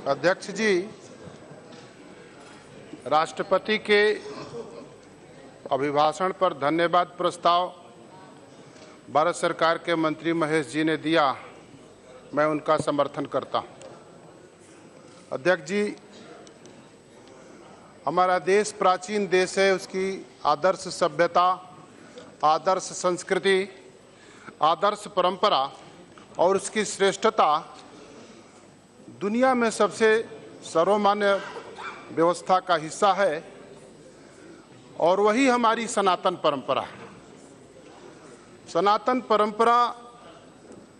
अध्यक्ष जी, राष्ट्रपति के अभिभाषण पर धन्यवाद प्रस्ताव भारत सरकार के मंत्री महेश जी ने दिया, मैं उनका समर्थन करता हूं। अध्यक्ष जी, हमारा देश प्राचीन देश है, उसकी आदर्श सभ्यता, आदर्श संस्कृति, आदर्श परंपरा और उसकी श्रेष्ठता दुनिया में सबसे सर्वमान्य व्यवस्था का हिस्सा है और वही हमारी सनातन परंपरा है। सनातन परंपरा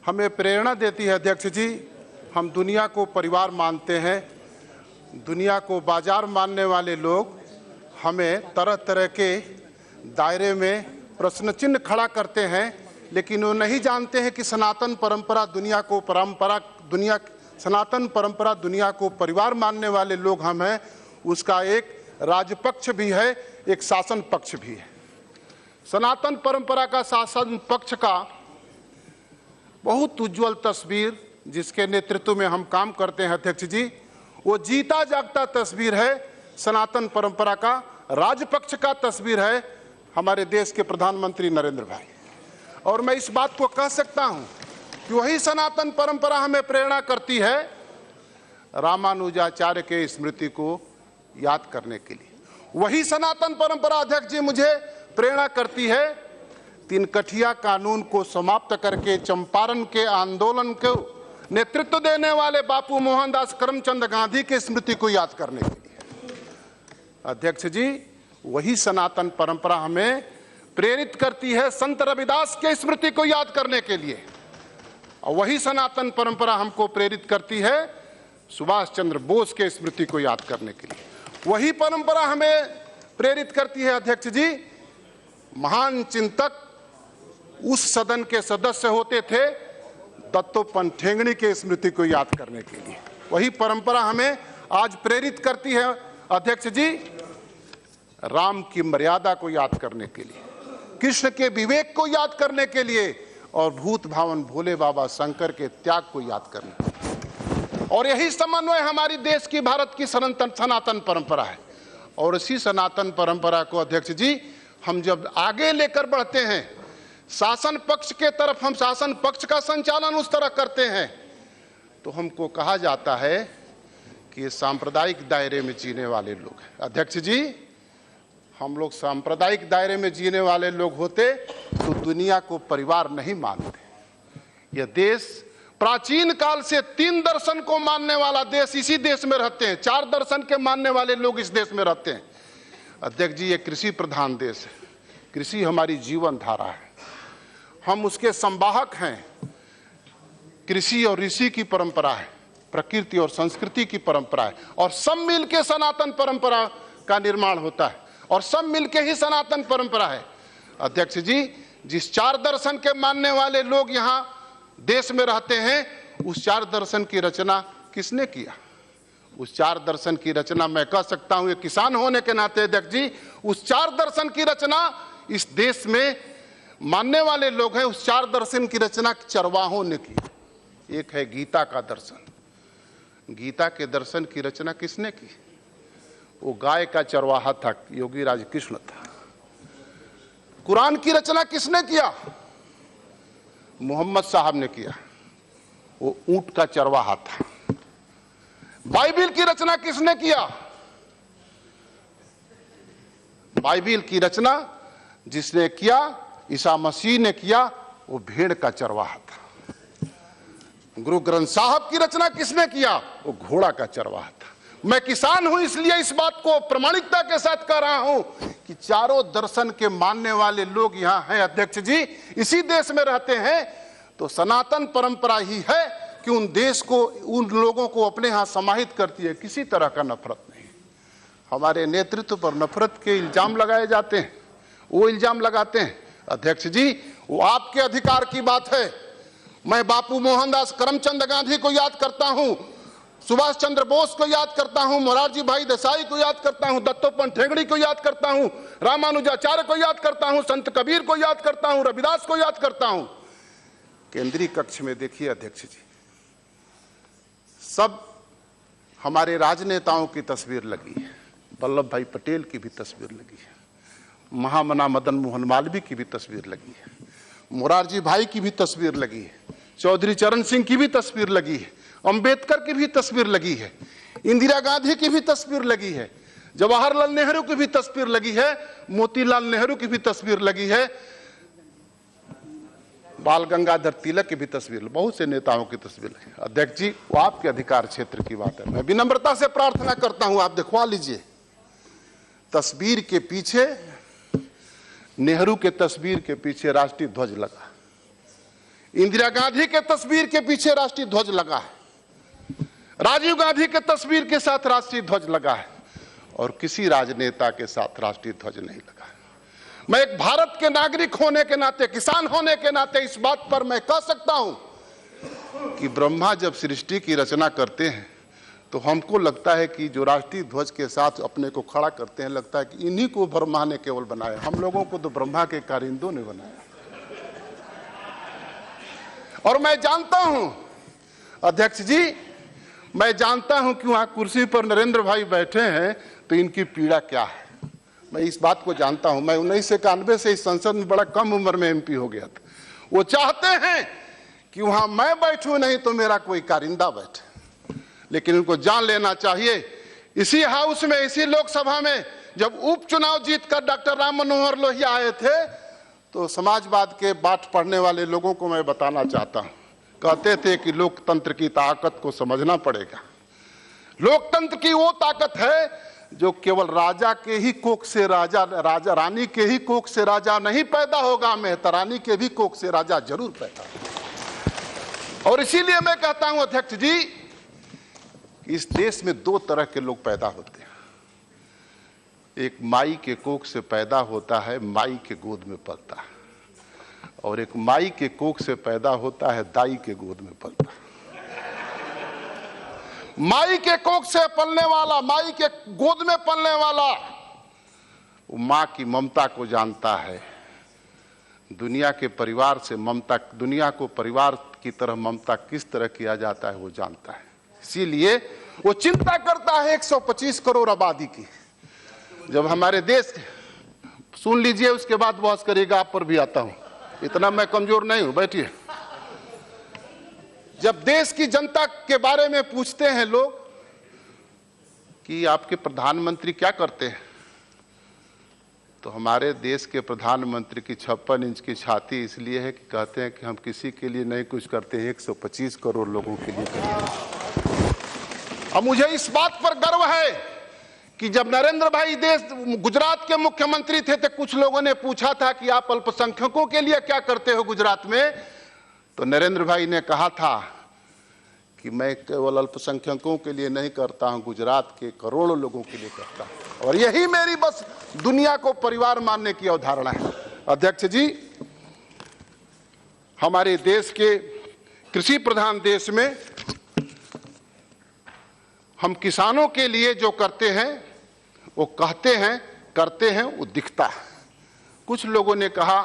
हमें प्रेरणा देती है। अध्यक्ष जी, हम दुनिया को परिवार मानते हैं, दुनिया को बाजार मानने वाले लोग हमें तरह तरह के दायरे में प्रश्न चिन्ह खड़ा करते हैं, लेकिन वो नहीं जानते हैं कि सनातन परंपरा दुनिया को परिवार मानने वाले लोग हम हैं। उसका एक राजपक्ष भी है, एक शासन पक्ष भी है। सनातन परंपरा का शासन पक्ष का बहुत उज्जवल तस्वीर जिसके नेतृत्व में हम काम करते हैं अध्यक्ष जी, वो जीता जागता तस्वीर है। सनातन परंपरा का राजपक्ष का तस्वीर है हमारे देश के प्रधानमंत्री नरेंद्र भाई। और मैं इस बात को कह सकता हूं कि वही सनातन परंपरा हमें प्रेरणा करती है रामानुजाचार्य के स्मृति को याद करने के लिए। वही सनातन परंपरा अध्यक्ष जी मुझे प्रेरणा करती है तीनकठिया कानून को समाप्त करके चंपारण के आंदोलन को नेतृत्व देने वाले बापू मोहनदास करमचंद गांधी के स्मृति को याद करने के लिए। अध्यक्ष जी, वही सनातन परंपरा हमें प्रेरित करती है संत रविदास के स्मृति को याद करने के लिए, और वही सनातन परंपरा हमको प्रेरित करती है सुभाष चंद्र बोस के स्मृति को याद करने के लिए। वही परंपरा हमें प्रेरित करती है अध्यक्ष जी, महान चिंतक उस सदन के सदस्य होते थे दत्तोपंत ठेंगड़ी के स्मृति को याद करने के लिए। वही परंपरा हमें आज प्रेरित करती है अध्यक्ष जी राम की मर्यादा को याद करने के लिए, कृष्ण के विवेक को याद करने के लिए और भूत भावन भोले बाबा शंकर के त्याग को याद करने के लिए। और यही समन्वय हमारी देश की भारत की सनातन परंपरा है। और इसी सनातन परंपरा को अध्यक्ष जी हम जब आगे लेकर बढ़ते हैं, शासन पक्ष के तरफ हम शासन पक्ष का संचालन उस तरह करते हैं, तो हमको कहा जाता है कि ये सांप्रदायिक दायरे में जीने वाले लोग हैं। अध्यक्ष जी, हम लोग सांप्रदायिक दायरे में जीने वाले लोग होते तो दुनिया को परिवार नहीं मानते। यह देश प्राचीन काल से 3 दर्शन को मानने वाला देश इसी देश में रहते हैं, 4 दर्शन के मानने वाले लोग इस देश में रहते हैं। अध्यक्ष जी, ये कृषि प्रधान देश है, कृषि हमारी जीवन धारा है, हम उसके संवाहक हैं। कृषि और ऋषि की परंपरा है, प्रकृति और संस्कृति की परंपरा है, और सब मिल के सनातन परंपरा का निर्माण होता है और सब मिलके ही सनातन परंपरा है। अध्यक्ष जी, जिस 4 दर्शन के मानने वाले लोग यहाँ देश में रहते हैं, उस 4 दर्शन की रचना किसने किया? उस 4 दर्शन की रचना मैं कह सकता हूं, ये किसान होने के नाते अध्यक्ष जी, उस 4 दर्शन की रचना इस देश में मानने वाले लोग हैं, उस 4 दर्शन की रचना चरवाहों ने की। एक है गीता का दर्शन, गीता के दर्शन की रचना किसने की? वो गाय का चरवाहा था, योगी राज कृष्ण था। कुरान की रचना किसने किया? मोहम्मद साहब ने किया, वो ऊंट का चरवाहा था। बाइबिल की रचना किसने किया? बाइबिल की रचना जिसने किया, ईसा मसीह ने किया, वो भेड़ का चरवाहा था। गुरु ग्रंथ साहब की रचना किसने किया? वो घोड़ा का चरवाहा था। मैं किसान हूं इसलिए इस बात को प्रमाणिकता के साथ कह रहा हूं कि 4 दर्शन के मानने वाले लोग यहां हैं अध्यक्ष जी, इसी देश में रहते हैं, तो सनातन परंपरा ही है कि उन देश को, उन लोगों को अपने यहां समाहित करती है। किसी तरह का नफरत नहीं। हमारे नेतृत्व पर नफरत के इल्जाम लगाए जाते हैं, वो इल्जाम लगाते हैं अध्यक्ष जी, वो आपके अधिकार की बात है। मैं बापू मोहनदास करमचंद गांधी को याद करता हूं, सुभाष चंद्र बोस को याद करता हूं, मोरारजी भाई देसाई को याद करता हूं, दत्तोपंत ठेंगड़ी को याद करता हूं, रामानुजाचार्य को याद करता हूं, संत कबीर को याद करता हूं, रविदास को याद करता हूं। केंद्रीय कक्ष में देखिए अध्यक्ष जी, सब हमारे राजनेताओं की तस्वीर लगी है, वल्लभ भाई पटेल की भी तस्वीर लगी है, महामना मदन मोहन मालवीय की भी तस्वीर लगी है, मोरारजी भाई की भी तस्वीर लगी है, चौधरी चरण सिंह की भी तस्वीर लगी है, अंबेडकर की भी तस्वीर लगी है, इंदिरा गांधी की भी तस्वीर लगी है, जवाहरलाल नेहरू की भी तस्वीर लगी है, मोतीलाल नेहरू की भी तस्वीर लगी है, बाल गंगाधर तिलक की भी तस्वीर, बहुत से नेताओं की तस्वीर है। अध्यक्ष जी, वो आपके अधिकार क्षेत्र की बात है, मैं विनम्रता से प्रार्थना करता हूं आप दिखवा लीजिए। तस्वीर के पीछे, नेहरू के तस्वीर के पीछे राष्ट्रीय ध्वज लगा, इंदिरा गांधी के तस्वीर के पीछे राष्ट्रीय ध्वज लगा है, राजीव गांधी के तस्वीर के साथ राष्ट्रीय ध्वज लगा है, और किसी राजनेता के साथ राष्ट्रीय ध्वज नहीं लगा है। मैं एक भारत के नागरिक होने के नाते, किसान होने के नाते इस बात पर मैं कह सकता हूं कि ब्रह्मा जब सृष्टि की रचना करते हैं तो हमको लगता है कि जो राष्ट्रीय ध्वज के साथ अपने को खड़ा करते हैं, लगता है कि इन्हीं को ब्रह्मा ने केवल बनाया, हम लोगों को तो ब्रह्मा के कारिंदों ने बनाया। और मैं जानता हूं अध्यक्ष जी, मैं जानता हूं कि वहां कुर्सी पर नरेंद्र भाई बैठे हैं तो इनकी पीड़ा क्या है, मैं इस बात को जानता हूं। मैं 1991 से इस संसद में बड़ा कम उम्र में एमपी हो गया था। वो चाहते हैं कि वहां मैं बैठूं नहीं तो मेरा कोई कारिंदा बैठे, लेकिन उनको जान लेना चाहिए, इसी हाउस में, इसी लोकसभा में जब उपचुनाव जीतकर डॉक्टर राम मनोहर लोहिया आए थे तो समाजवाद के पाठ पढ़ने वाले लोगों को मैं बताना चाहता हूं, कहते थे कि लोकतंत्र की ताकत को समझना पड़ेगा। लोकतंत्र की वो ताकत है जो केवल राजा के ही कोख से राजा रानी के ही कोख से राजा नहीं पैदा होगा, मेहतरानी के भी कोख से राजा जरूर पैदा होगा। और इसीलिए मैं कहता हूं अध्यक्ष जी, इस देश में दो तरह के लोग पैदा होते हैं, एक माई के कोख से पैदा होता है, माई के गोद में पलता है, और एक माई के कोख से पैदा होता है, दाई के गोद में पलता है। माई के कोख से पलने वाला, माई के गोद में पलने वाला, वो मां की ममता को जानता है, दुनिया के परिवार से ममता, दुनिया को परिवार की तरह ममता किस तरह किया जाता है वो जानता है। इसीलिए वो चिंता करता है 125 करोड़ आबादी की। जब हमारे देश, सुन लीजिए उसके बाद बहस करिएगा, आप पर भी आता हूं, इतना मैं कमजोर नहीं हूं, बैठिए। जब देश की जनता के बारे में पूछते हैं लोग कि आपके प्रधानमंत्री क्या करते हैं, तो हमारे देश के प्रधानमंत्री की 56 इंच की छाती इसलिए है कि कहते हैं कि हम किसी के लिए नहीं कुछ करते हैं, 125 करोड़ लोगों के लिए करते हैं। अब मुझे इस बात पर गर्व है कि जब नरेंद्र भाई गुजरात के मुख्यमंत्री थे तो कुछ लोगों ने पूछा था कि आप अल्पसंख्यकों के लिए क्या करते हो गुजरात में, तो नरेंद्र भाई ने कहा था कि मैं केवल अल्पसंख्यकों के लिए नहीं करता हूं, गुजरात के करोड़ों लोगों के लिए करता हूं, और यही मेरी बस दुनिया को परिवार मानने की अवधारणा है। अध्यक्ष जी, हमारे देश के कृषि प्रधान देश में हम किसानों के लिए जो करते हैं, वो कहते हैं, करते हैं, वो दिखता है। कुछ लोगों ने कहा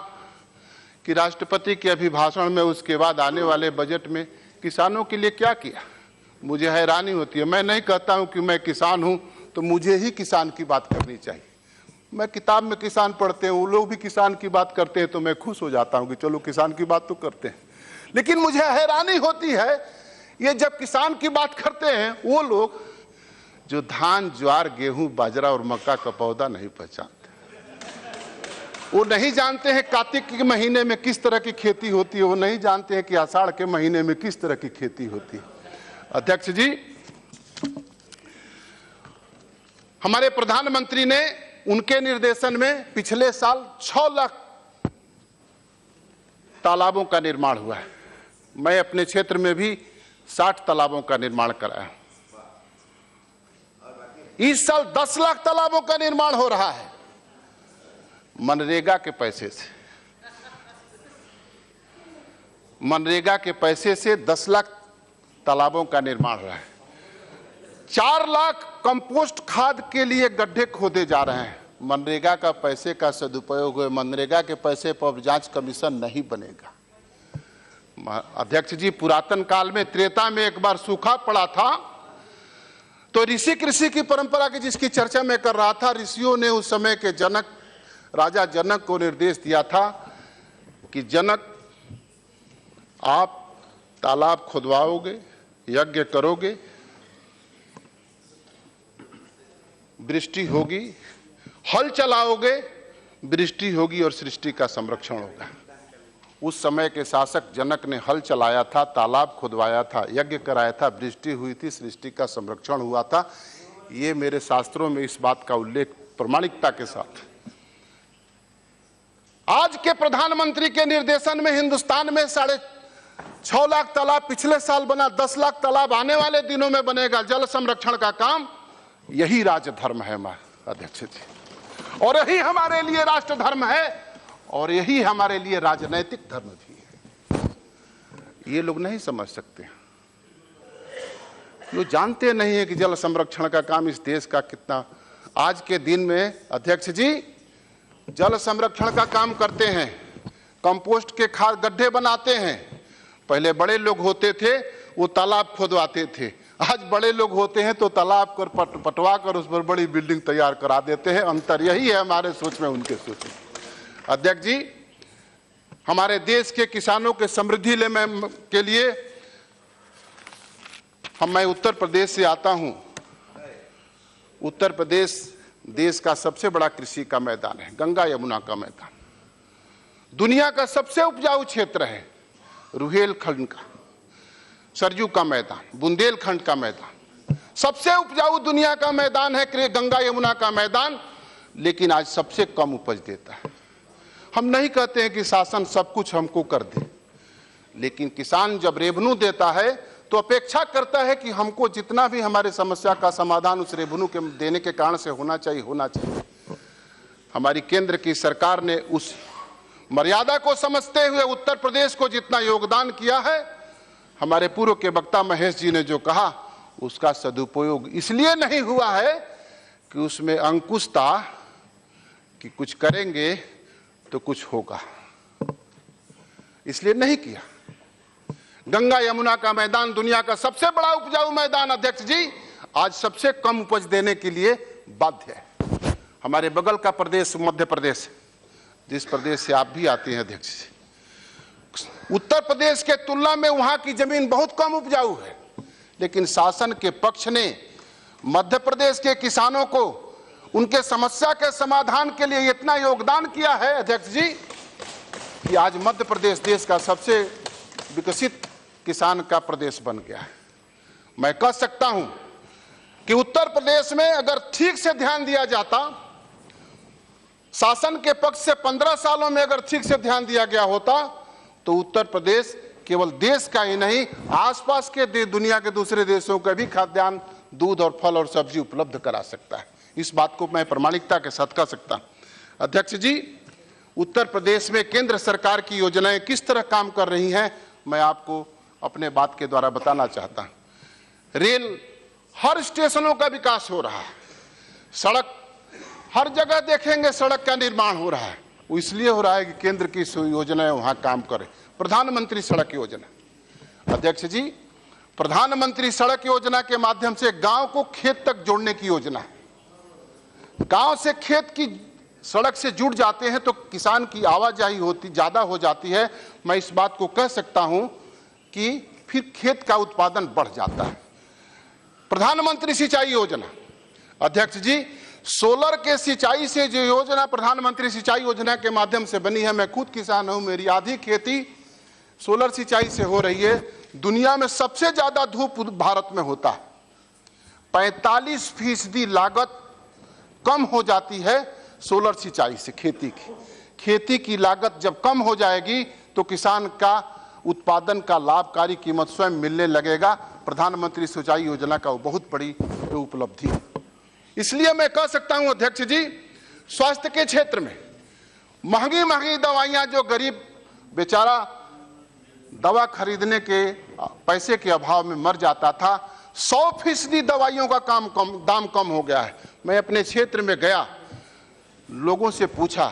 कि राष्ट्रपति के अभिभाषण में, उसके बाद आने वाले बजट में किसानों के लिए क्या किया। मुझे हैरानी होती है, मैं नहीं कहता हूं कि मैं किसान हूं तो मुझे ही किसान की बात करनी चाहिए। मैं किताब में किसान पढ़ते हैं, वो लोग भी किसान की बात करते हैं तो मैं खुश हो जाता हूं कि चलो किसान की बात तो करते हैं। लेकिन मुझे हैरानी होती है, ये जब किसान की बात करते हैं वो लोग जो धान, ज्वार, गेहूं, बाजरा और मक्का का पौधा नहीं पहचानते, वो नहीं जानते हैं कार्तिक के महीने में किस तरह की खेती होती है, वो नहीं जानते हैं कि आषाढ़ के महीने में किस तरह की खेती होती है। अध्यक्ष जी, हमारे प्रधानमंत्री ने, उनके निर्देशन में पिछले साल 6 लाख तालाबों का निर्माण हुआ है। मैं अपने क्षेत्र में भी 60 तालाबों का निर्माण कराया। इस साल 10 लाख तालाबों का निर्माण हो रहा है मनरेगा के पैसे से। मनरेगा के पैसे से 10 लाख तालाबों का निर्माण हो रहा है। 4 लाख कंपोस्ट खाद के लिए गड्ढे खोदे जा रहे हैं। मनरेगा का पैसे का सदुपयोग हुए, मनरेगा के पैसे पर जांच कमीशन नहीं बनेगा। अध्यक्ष जी, पुरातन काल में, त्रेता में एक बार सूखा पड़ा था ऋषि कृषि की परंपरा की जिसकी चर्चा मैं कर रहा था, ऋषियों ने उस समय के जनक, राजा जनक को निर्देश दिया था कि जनक, आप तालाब खुदवाओगे, यज्ञ करोगे, वृष्टि होगी, हल चलाओगे, वृष्टि होगी और सृष्टि का संरक्षण होगा। उस समय के शासक जनक ने हल चलाया था, तालाब खुदवाया था, यज्ञ कराया था, वृष्टि हुई थी, सृष्टि का संरक्षण हुआ था। ये मेरे शास्त्रों में इस बात का उल्लेख प्रामाणिकता के साथ। आज के प्रधानमंत्री के निर्देशन में हिंदुस्तान में 6.5 लाख तालाब पिछले साल बना, 10 लाख तालाब आने वाले दिनों में बनेगा। जल संरक्षण का काम, यही राजधर्म है अध्यक्ष जी, और यही हमारे लिए राष्ट्र धर्म है, और यही हमारे लिए राजनैतिक धर्म भी है। ये लोग नहीं समझ सकते, ये जानते नहीं है कि जल संरक्षण का काम इस देश का कितना। आज के दिन में अध्यक्ष जी जल संरक्षण का काम करते हैं, कंपोस्ट के खाद गड्ढे बनाते हैं। पहले बड़े लोग होते थे, वो तालाब खुदवाते थे। आज बड़े लोग होते हैं तो तालाब को पटवा कर उस पर बड़ी बिल्डिंग तैयार करा देते हैं। अंतर यही है हमारे सोच में उनके सोच में। अध्यक्ष जी, हमारे देश के किसानों के समृद्धि के लिए मैं उत्तर प्रदेश से आता हूं। उत्तर प्रदेश देश का सबसे बड़ा कृषि का मैदान है, गंगा यमुना का मैदान। दुनिया का सबसे उपजाऊ क्षेत्र है, रुहेलखंड का, सरयू का मैदान, बुंदेलखंड का मैदान। सबसे उपजाऊ दुनिया का मैदान है गंगा यमुना का मैदान, लेकिन आज सबसे कम उपज देता है। हम नहीं कहते हैं कि शासन सब कुछ हमको कर दे, लेकिन किसान जब रेवन्यू देता है तो अपेक्षा करता है कि हमको जितना भी हमारे समस्या का समाधान उस रेवन्यू के देने के कारण से होना चाहिए। हमारी केंद्र की सरकार ने उस मर्यादा को समझते हुए उत्तर प्रदेश को जितना योगदान किया है, हमारे पूर्व के वक्ता महेश जी ने जो कहा, उसका सदुपयोग इसलिए नहीं हुआ है कि उसमें अंकुश था कि कुछ करेंगे तो कुछ होगा, इसलिए नहीं किया। गंगा यमुना का मैदान दुनिया का सबसे बड़ा उपजाऊ मैदान अध्यक्ष जी, आज सबसे कम उपज देने के लिए बाध्य है। हमारे बगल का प्रदेश मध्य प्रदेश, जिस प्रदेश से आप भी आते हैं अध्यक्ष जी, उत्तर प्रदेश के तुलना में वहां की जमीन बहुत कम उपजाऊ है, लेकिन शासन के पक्ष ने मध्य प्रदेश के किसानों को उनके समस्या के समाधान के लिए इतना योगदान किया है अध्यक्ष जी कि आज मध्य प्रदेश देश का सबसे विकसित किसान का प्रदेश बन गया है। मैं कह सकता हूं कि उत्तर प्रदेश में अगर ठीक से ध्यान दिया जाता, शासन के पक्ष से 15 सालों में अगर ठीक से ध्यान दिया गया होता, तो उत्तर प्रदेश केवल देश का ही नहीं, आसपास के दुनिया के दूसरे देशों का भी खाद्यान्न, दूध और फल और सब्जी उपलब्ध करा सकता है। इस बात को मैं प्रामाणिकता के साथ कह सकता हूं। अध्यक्ष जी, उत्तर प्रदेश में केंद्र सरकार की योजनाएं किस तरह काम कर रही हैं, मैं आपको अपने बात के द्वारा बताना चाहता हूं। रेल, हर स्टेशनों का विकास हो रहा है। सड़क, हर जगह देखेंगे सड़क का निर्माण हो रहा है। वो इसलिए हो रहा है कि केंद्र की योजनाएं वहां काम करे। प्रधानमंत्री सड़क योजना, अध्यक्ष जी, प्रधानमंत्री सड़क योजना के माध्यम से गांव को खेत तक जोड़ने की योजना है। गांव से खेत की सड़क से जुड़ जाते हैं तो किसान की आवाजाही होती ज्यादा हो जाती है। मैं इस बात को कह सकता हूं कि फिर खेत का उत्पादन बढ़ जाता है। प्रधानमंत्री सिंचाई योजना, अध्यक्ष जी, सोलर के सिंचाई से जो योजना प्रधानमंत्री सिंचाई योजना के माध्यम से बनी है, मैं खुद किसान हूं, मेरी आधी खेती सोलर सिंचाई से हो रही है। दुनिया में सबसे ज्यादा धूप भारत में होता है। 45% लागत कम हो जाती है सोलर सिंचाई से। खेती की लागत जब कम हो जाएगी तो किसान का उत्पादन का लाभकारी कीमत स्वयं मिलने लगेगा। प्रधानमंत्री सिंचाई योजना का वो बहुत बड़ी उपलब्धि है। इसलिए मैं कह सकता हूं अध्यक्ष जी, स्वास्थ्य के क्षेत्र में महंगी दवाइयां, जो गरीब बेचारा दवा खरीदने के पैसे के अभाव में मर जाता था, 100% दवाइयों का दाम कम हो गया है। मैं अपने क्षेत्र में गया, लोगों से पूछा,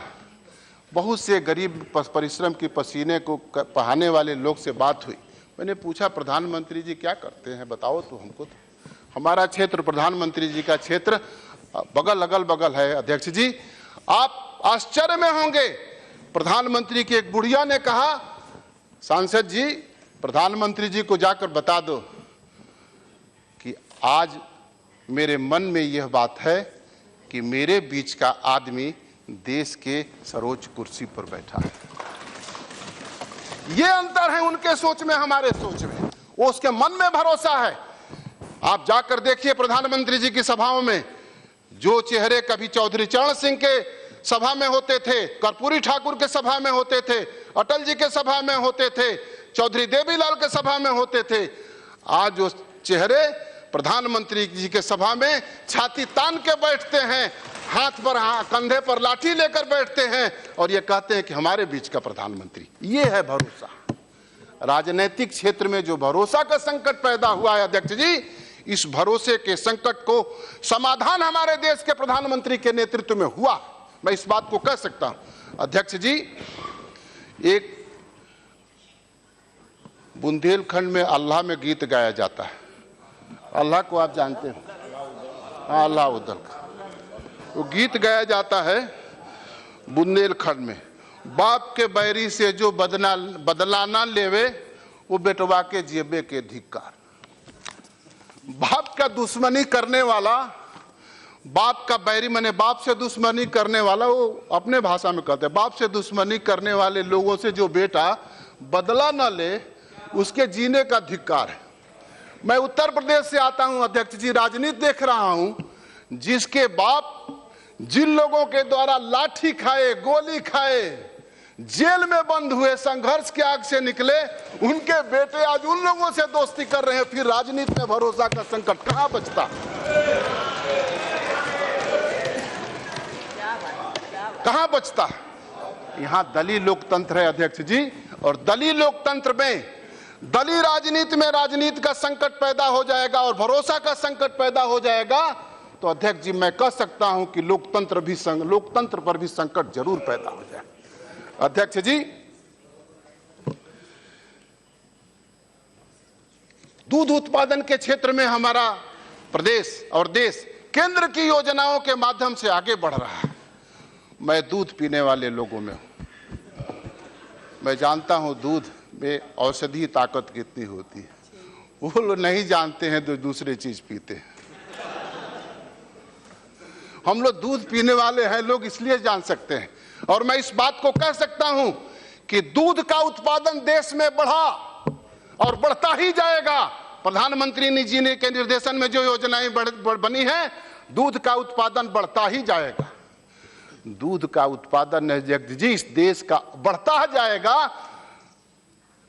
बहुत से गरीब परिश्रम की पसीने को बहाने वाले लोग से बात हुई। मैंने पूछा, प्रधानमंत्री जी क्या करते हैं बताओ तो हमको। हमारा क्षेत्र प्रधानमंत्री जी का क्षेत्र अगल बगल है। अध्यक्ष जी, आप आश्चर्य में होंगे, प्रधानमंत्री की एक बुढ़िया ने कहा, सांसद जी प्रधानमंत्री जी को जाकर बता दो कि आज मेरे मन में यह बात है कि मेरे बीच का आदमी देश के सर्वोच्च कुर्सी पर बैठा है। ये अंतर है उनके सोच में, हमारे सोच में। वो उसके मन में भरोसा है। आप जाकर देखिए प्रधानमंत्री जी की सभाओं में, जो चेहरे कभी चौधरी चरण सिंह के सभा में होते थे, कर्पूरी ठाकुर के सभा में होते थे, अटल जी के सभा में होते थे, चौधरी देवीलाल के सभा में होते थे, आज वो चेहरे प्रधानमंत्री जी के सभा में छाती तान के बैठते हैं, हाथ पर कंधे पर लाठी लेकर बैठते हैं और ये कहते हैं कि हमारे बीच का प्रधानमंत्री। ये है भरोसा। राजनीतिक क्षेत्र में जो भरोसा का संकट पैदा हुआ है अध्यक्ष जी, इस भरोसे के संकट को समाधान हमारे देश के प्रधानमंत्री के नेतृत्व में हुआ। मैं इस बात को कह सकता हूं। अध्यक्ष जी, एक बुंदेलखंड में अल्लाह में गीत गाया जाता है। अल्लाह को आप जानते हो, हाँ, अल्लाह उदल का वो गीत गाया जाता है बुंदेलखंड में। बाप के बैरी से जो बदला ना लेवे, वो बेटवा के जेबे के धिक्कार। बाप का दुश्मनी करने वाला, बाप का बैरी माने बाप से दुश्मनी करने वाला, वो अपने भाषा में कहते हैं, बाप से दुश्मनी करने वाले लोगों से जो बेटा बदला न ले, उसके जीने का धिक्कार है। मैं उत्तर प्रदेश से आता हूं अध्यक्ष जी, राजनीति देख रहा हूं। जिसके बाप जिन लोगों के द्वारा लाठी खाए, गोली खाए, जेल में बंद हुए, संघर्ष के आग से निकले, उनके बेटे आज उन लोगों से दोस्ती कर रहे हैं। फिर राजनीति में भरोसा का संकट कहां बचता, कहां बचता? यहां दलीय लोकतंत्र है अध्यक्ष जी, और दलीय लोकतंत्र में, दलीय राजनीति में राजनीति का संकट पैदा हो जाएगा और भरोसा का संकट पैदा हो जाएगा, तो अध्यक्ष जी मैं कह सकता हूं कि लोकतंत्र पर भी संकट जरूर पैदा हो जाए। अध्यक्ष जी, दूध उत्पादन के क्षेत्र में हमारा प्रदेश और देश केंद्र की योजनाओं के माध्यम से आगे बढ़ रहा है। मैं दूध पीने वाले लोगों में हूं। मैं जानता हूं दूध में औषधि ताकत कितनी होती है। वो लोग नहीं जानते हैं तो दूसरी चीज पीते हैं। हम लोग दूध पीने वाले हैं लोग, इसलिए जान सकते हैं। और मैं इस बात को कह सकता हूं कि दूध का उत्पादन देश में बढ़ा और बढ़ता ही जाएगा। प्रधानमंत्री जी ने के निर्देशन में जो योजनाएं बनी हैं, दूध का उत्पादन बढ़ता ही जाएगा। दूध का उत्पादन अध्यक्ष जी इस देश का बढ़ता जाएगा।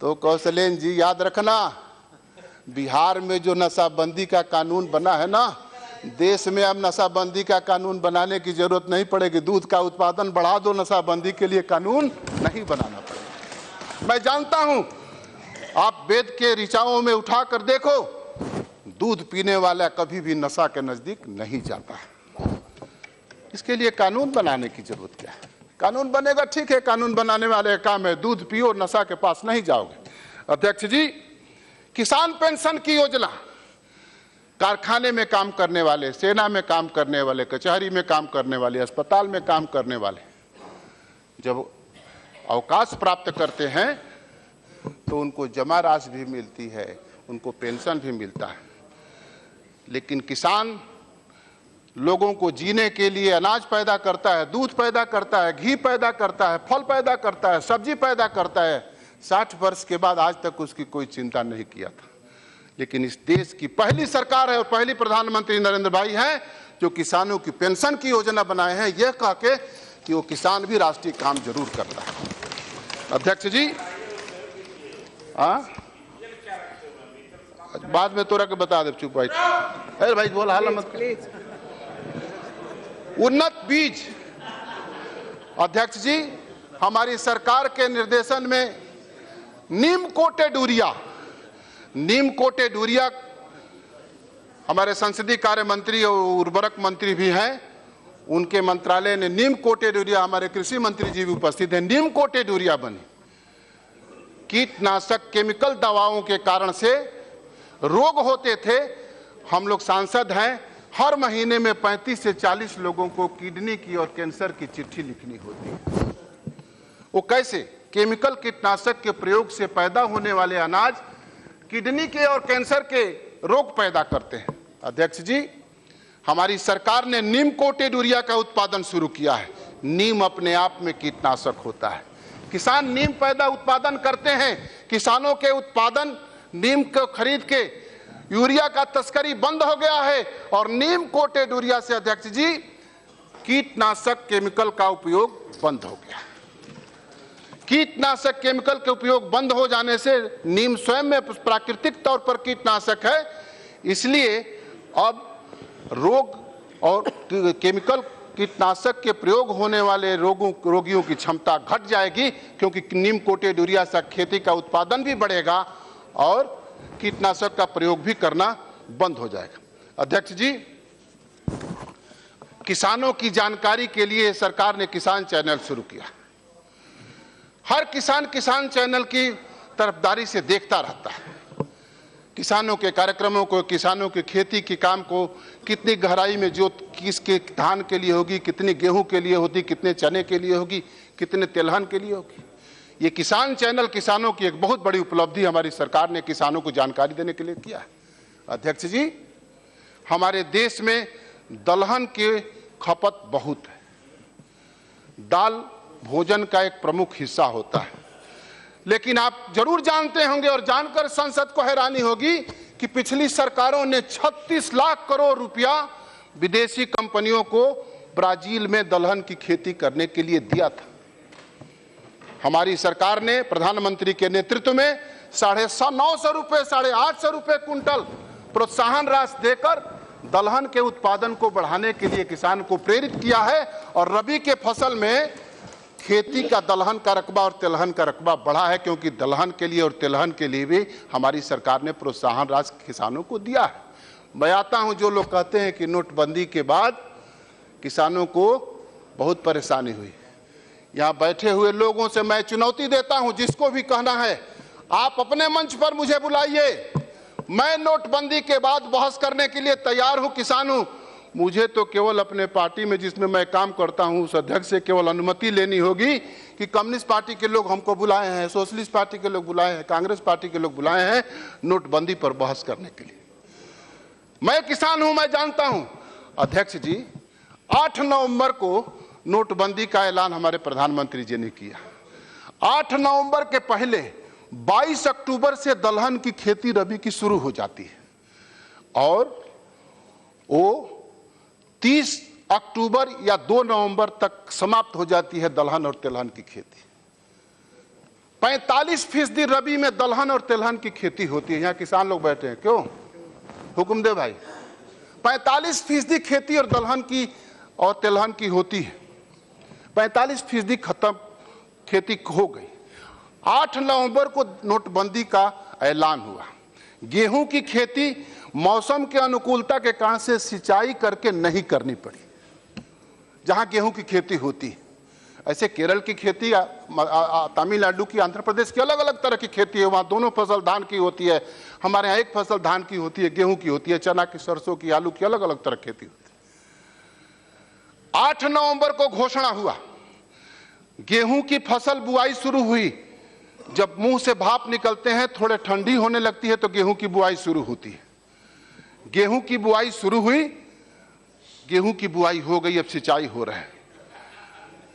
तो कौशलेन जी याद रखना, बिहार में जो नशाबंदी का कानून बना है ना, देश में अब नशाबंदी का कानून बनाने की जरूरत नहीं पड़ेगी। दूध का उत्पादन बढ़ा दो, नशाबंदी के लिए कानून नहीं बनाना पड़ेगा। मैं जानता हूं, आप वेद के ऋचाओं में उठाकर देखो, दूध पीने वाला कभी भी नशा के नजदीक नहीं जाता है। इसके लिए कानून बनाने की जरूरत क्या है? कानून बनेगा, ठीक है, कानून बनाने वाले का काम है, दूध पियो, नशा के पास नहीं जाओगे। अध्यक्ष जी, किसान पेंशन की योजना, कारखाने में काम करने वाले, सेना में काम करने वाले, कचहरी में काम करने वाले, अस्पताल में काम करने वाले जब अवकाश प्राप्त करते हैं तो उनको जमा राशि भी मिलती है, उनको पेंशन भी मिलता है। लेकिन किसान लोगों को जीने के लिए अनाज पैदा करता है, दूध पैदा करता है, घी पैदा करता है, फल पैदा करता है, सब्जी पैदा करता है। 60 वर्ष के बाद आज तक उसकी कोई चिंता नहीं किया था। लेकिन इस देश की पहली सरकार है और पहली प्रधानमंत्री नरेंद्र भाई हैं जो किसानों की पेंशन की योजना बनाए हैं, यह कह के कि वो किसान भी राष्ट्रीय काम जरूर करता है। अध्यक्ष जी, बाद में तोरा के बता दे, चुप भाई। अरे भाई बोल, हाला मत प्लीज। उन्नत बीज, अध्यक्ष जी हमारी सरकार के निर्देशन में नीम कोटेड यूरिया, हमारे संसदीय कार्य मंत्री और उर्वरक मंत्री भी हैं, उनके मंत्रालय ने नीम कोटेड यूरिया, हमारे कृषि मंत्री जी भी उपस्थित हैं, नीम कोटेड यूरिया बनी। कीटनाशक केमिकल दवाओं के कारण से रोग होते थे, हम लोग सांसद हैं, हर महीने में 35 से 40 लोगों को किडनी की और कैंसर की चिट्ठी लिखनी होती है। वो कैसे? केमिकल कीटनाशक के प्रयोग से पैदा होने वाले अनाज किडनी के और कैंसर के रोग पैदा करते हैं। अध्यक्ष जी, हमारी सरकार ने नीम कोटेड यूरिया का उत्पादन शुरू किया है। नीम अपने आप में कीटनाशक होता है। किसान नीम पैदा उत्पादन करते हैं। किसानों के उत्पादन नीम को खरीद के यूरिया का तस्करी बंद हो गया है और नीम कोटेड यूरिया से अध्यक्ष जी कीटनाशक केमिकल का उपयोग बंद हो गया। कीटनाशक केमिकल के उपयोग बंद हो जाने से नीम स्वयं में प्राकृतिक तौर पर कीटनाशक है, इसलिए अब रोग और केमिकल कीटनाशक के प्रयोग होने वाले रोगियों की क्षमता घट जाएगी, क्योंकि नीम कोटेड यूरिया से खेती का उत्पादन भी बढ़ेगा और कीटनाशक का प्रयोग भी करना बंद हो जाएगा। अध्यक्ष जी, किसानों की जानकारी के लिए सरकार ने किसान चैनल शुरू किया। हर किसान किसान चैनल की तरफदारी से देखता रहता है। किसानों के कार्यक्रमों को, किसानों की खेती के काम को, कितनी गहराई में जोत किसके धान के लिए होगी, कितनी गेहूं के लिए होगी, कितने चने के लिए होगी, कितने तिलहन के लिए होगी। ये किसान चैनल किसानों की एक बहुत बड़ी उपलब्धि हमारी सरकार ने किसानों को जानकारी देने के लिए किया है। अध्यक्ष जी, हमारे देश में दलहन की खपत बहुत है। दाल भोजन का एक प्रमुख हिस्सा होता है, लेकिन आप जरूर जानते होंगे और जानकर संसद को हैरानी होगी कि पिछली सरकारों ने 36 लाख करोड़ रुपया विदेशी कंपनियों को ब्राजील में दलहन की खेती करने के लिए दिया था। हमारी सरकार ने प्रधानमंत्री के नेतृत्व में 950 रुपए 850 रुपए कुंटल प्रोत्साहन राशि देकर दलहन के उत्पादन को बढ़ाने के लिए किसान को प्रेरित किया है और रबी के फसल में खेती का दलहन का रकबा और तिलहन का रकबा बढ़ा है, क्योंकि दलहन के लिए और तिलहन के लिए भी हमारी सरकार ने प्रोत्साहन राशि किसानों को दिया है। मैं आता हूं, जो लोग कहते हैं कि नोटबंदी के बाद किसानों को बहुत परेशानी हुई, यहां बैठे हुए लोगों से मैं चुनौती देता हूं, जिसको भी कहना है आप अपने मंच पर मुझे बुलाइए। मैं नोटबंदी के बाद बहस करने के लिए तैयार हूं, किसान हूं। मुझे तो केवल अपने पार्टी में जिसमें मैं काम करता हूं उस अध्यक्ष से केवल अनुमति लेनी होगी कि कम्युनिस्ट पार्टी के लोग हमको बुलाए हैं, सोशलिस्ट पार्टी के लोग बुलाए हैं, कांग्रेस पार्टी के लोग बुलाए हैं नोटबंदी पर बहस करने के लिए। मैं किसान हूं, मैं जानता हूं। अध्यक्ष जी, 8 नवंबर को नोटबंदी का ऐलान हमारे प्रधानमंत्री जी ने किया। 8 नवंबर के पहले 22 अक्टूबर से दलहन की खेती रबी की शुरू हो जाती है और वो 30 अक्टूबर या 2 नवंबर तक समाप्त हो जाती है दलहन और तिलहन की खेती। 45% रबी में दलहन और तिलहन की खेती होती है। यहाँ किसान लोग बैठे हैं, क्यों? हुक्म दे भाई। 45% खेती और दलहन की और तिलहन की होती है। 45% खत्म, खेती हो गई। 8 नवंबर को नोटबंदी का ऐलान हुआ। गेहूं की खेती मौसम के अनुकूलता के कारण से सिंचाई करके नहीं करनी पड़ी जहां गेहूं की खेती होती है। ऐसे केरल की खेती, तमिलनाडु की, आंध्र प्रदेश की अलग अलग तरह की खेती है। वहां दोनों फसल धान की होती है, हमारे यहाँ एक फसल धान की होती है, गेहूं की होती है, चना की, सरसों की, आलू की, अलग अलग तरह की खेती होती है। 8 नवंबर को घोषणा हुआ, गेहूं की फसल बुआई शुरू हुई। जब मुंह से भाप निकलते हैं, थोड़े ठंडी होने लगती है तो गेहूं की बुआई शुरू होती है। गेहूं की बुआई शुरू हुई, गेहूं की बुआई हो गई, अब सिंचाई हो रहा है।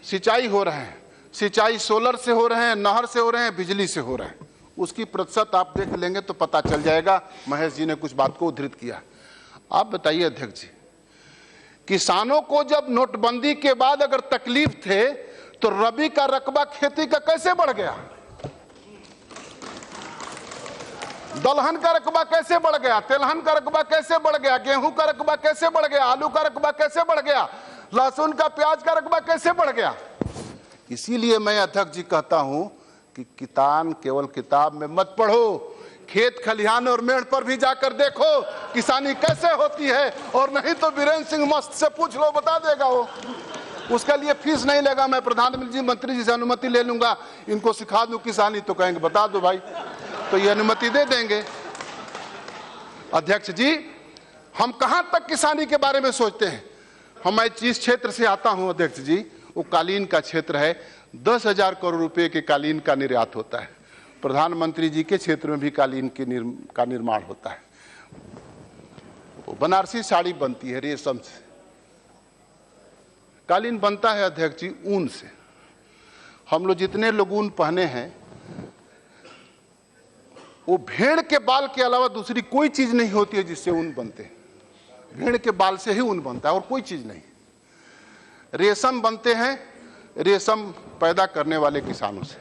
सिंचाई हो रहा है, सिंचाई सोलर से हो रहे हैं, नहर से हो रहे हैं, बिजली से हो रहे हैं। उसकी प्रतिशत आप देख लेंगे तो पता चल जाएगा। महेश जी ने कुछ बात को उद्धृत किया। आप बताइए अध्यक्ष जी, किसानों को जब नोटबंदी के बाद अगर तकलीफ थे तो रबी का रकबा खेती का कैसे बढ़ गया? दलहन का रकबा कैसे बढ़ गया? तिलहन का रकबा कैसे बढ़ गया? गेहूं का रकबा कैसे बढ़ गया? आलू का रकबा कैसे बढ़ गया? लहसुन का, प्याज का रकबा कैसे बढ़ गया? इसीलिए मैं अध्यक्ष जी कहता हूं कि किसान केवल किताब में मत पढ़ो, खेत खलिहान और मेड़ पर भी जाकर देखो किसानी कैसे होती है, और नहीं तो वीरेंद्र सिंह मस्त से पूछ लो, बता देगा वो। उसके लिए फीस नहीं लेगा, मैं प्रधानमंत्री मंत्री जी से अनुमति ले लूंगा, इनको सिखा दूं किसानी, तो कहेंगे बता दो भाई, तो ये अनुमति दे देंगे। अध्यक्ष जी, हम कहां तक किसानी के बारे में सोचते हैं। मैं जिस क्षेत्र से आता हूं अध्यक्ष जी, वो कालीन का क्षेत्र है। 10,000 करोड़ रुपए के कालीन का निर्यात होता है। प्रधानमंत्री जी के क्षेत्र में भी कालीन का निर्माण होता है। वो बनारसी साड़ी बनती है रेशम से। कालीन बनता है अध्यक्ष जी ऊन से। हम लोग जितने लोग ऊन पहने हैं, वो भेड़ के बाल के अलावा दूसरी कोई चीज नहीं होती है जिससे ऊन बनते हैं। भेड़ के बाल से ही ऊन बनता है और कोई चीज नहीं। रेशम बनते हैं रेशम पैदा करने वाले किसानों से।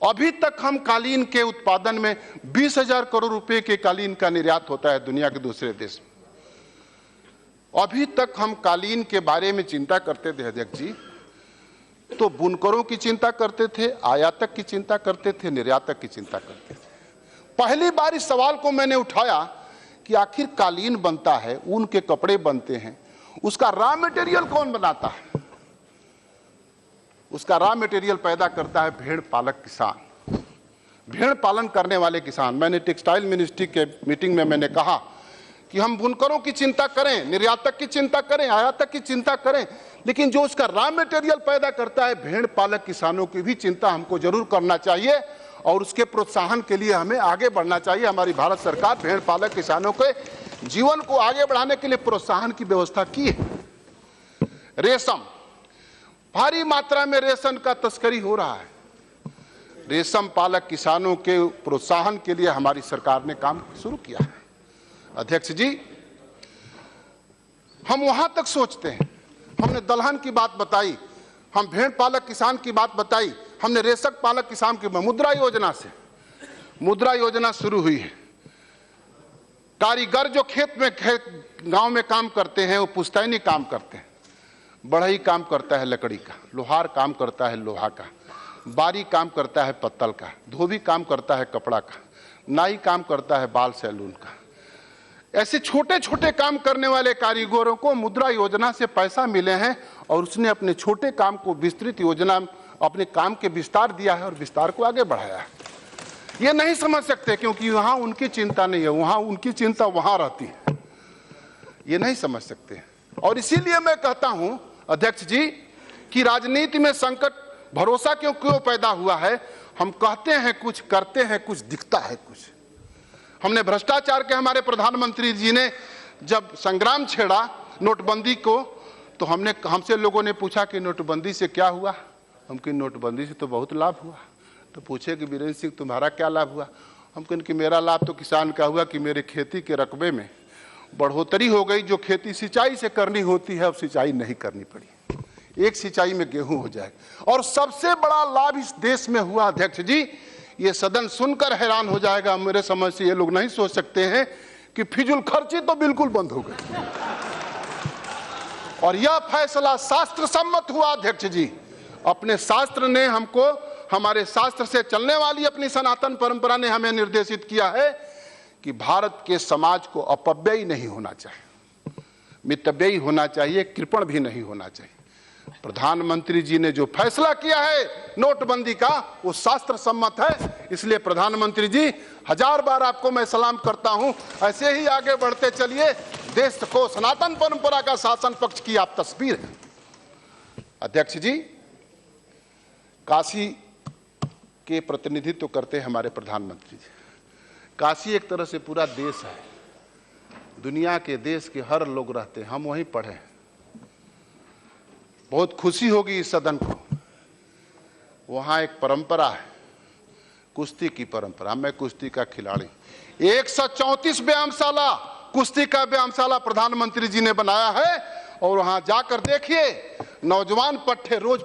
अभी तक हम कालीन के उत्पादन में 20,000 करोड़ रुपए के कालीन का निर्यात होता है दुनिया के दूसरे देश में। अभी तक हम कालीन के बारे में चिंता करते थे अध्यक्ष जी, तो बुनकरों की चिंता करते थे, आयातक की चिंता करते थे, निर्यातक की चिंता करते थे। पहली बार इस सवाल को मैंने उठाया कि आखिर कालीन बनता है, ऊन के कपड़े बनते हैं, उसका रॉ मटेरियल कौन बनाता है? उसका रॉ मटेरियल पैदा करता है भेड़ पालक किसान, भेड़ पालन करने वाले किसान। मैंने टेक्सटाइल मिनिस्ट्री के मीटिंग में मैंने कहा कि हम बुनकरों की चिंता करें, निर्यातक की चिंता करें, आयातक की चिंता करें, लेकिन जो उसका रॉ मटेरियल पैदा करता है भेड़ पालक किसानों की भी चिंता हमको जरूर करना चाहिए और उसके प्रोत्साहन के लिए हमें आगे बढ़ना चाहिए। हमारी भारत सरकार भेड़ पालक किसानों के जीवन को आगे बढ़ाने के लिए प्रोत्साहन की व्यवस्था की है। रेशम, भारी मात्रा में रेशम का तस्करी हो रहा है। रेशम पालक किसानों के प्रोत्साहन के लिए हमारी सरकार ने काम शुरू किया है। अध्यक्ष जी, हम वहां तक सोचते हैं। हमने दलहन की बात बताई, हम भेड़ पालक किसान की बात बताई, हमने रेशम पालक किसान की मुद्रा योजना से, मुद्रा योजना शुरू हुई है। कारीगर जो खेत में गांव में काम करते हैं, वो पुश्तैनी काम करते हैं। बढ़ई काम करता है लकड़ी का, लोहार काम करता है लोहा का, बारी काम करता है पत्तल का, धोबी काम करता है कपड़ा का, नाई काम करता है बाल सैलून का। ऐसे छोटे छोटे काम करने वाले कारीगरों को मुद्रा योजना से पैसा मिले हैं और उसने अपने छोटे काम को विस्तृत योजना, अपने काम के विस्तार दिया है और विस्तार को आगे बढ़ाया है। ये नहीं समझ सकते क्योंकि वहां उनकी चिंता नहीं है, वहां उनकी चिंता वहां रहती है। ये नहीं समझ सकते और इसीलिए मैं कहता हूं अध्यक्ष जी कि राजनीति में संकट भरोसा क्यों पैदा हुआ है। हम कहते हैं कुछ, करते हैं कुछ, दिखता है कुछ। हमने भ्रष्टाचार के, हमारे प्रधानमंत्री जी ने जब संग्राम छेड़ा नोटबंदी को, तो हमसे लोगों ने पूछा कि नोटबंदी से क्या हुआ। हम कहें नोटबंदी से तो बहुत लाभ हुआ। तो पूछे कि वीरेंद्र सिंह तुम्हारा क्या लाभ हुआ। हम कहें कि मेरा लाभ तो किसान का हुआ कि मेरे खेती के रकबे में बढ़ोतरी हो गई। जो खेती सिंचाई से करनी होती है अब सिंचाई नहीं करनी पड़ी, एक सिंचाई में गेहूं हो जाए। और सबसे बड़ा लाभ इस देश में हुआ अध्यक्ष जी, ये सदन सुनकर हैरान हो जाएगा, मेरे समझ से ये लोग नहीं सोच सकते हैं कि फिजूल खर्ची तो बिल्कुल बंद हो गई। और यह फैसला शास्त्र सम्मत हुआ अध्यक्ष जी। अपने शास्त्र ने हमको, हमारे शास्त्र से चलने वाली अपनी सनातन परंपरा ने हमें निर्देशित किया है कि भारत के समाज को अपव्ययी नहीं होना चाहिए, मितव्ययी होना चाहिए, कृपण भी नहीं होना चाहिए। प्रधानमंत्री जी ने जो फैसला किया है नोटबंदी का, वो शास्त्र सम्मत है। इसलिए प्रधानमंत्री जी 1000 बार आपको मैं सलाम करता हूं। ऐसे ही आगे बढ़ते चलिए, देश को सनातन परंपरा का शासन पक्ष की आप तस्वीर है। अध्यक्ष जी, काशी के प्रतिनिधित्व करते हैं हमारे प्रधानमंत्री जी। काशी एक तरह से पूरा देश है, दुनिया के देश के हर लोग रहते हैं, हम वहीं पढ़े। बहुत खुशी होगी इस सदन को, वहां एक परंपरा है, कुश्ती की परंपरा। मैं कुश्ती का खिलाड़ी, 134 व्यायामशाला, कुश्ती का व्यायामशाला प्रधानमंत्री जी ने बनाया है। और वहां जाकर देखिए, नौजवान पट्टे रोज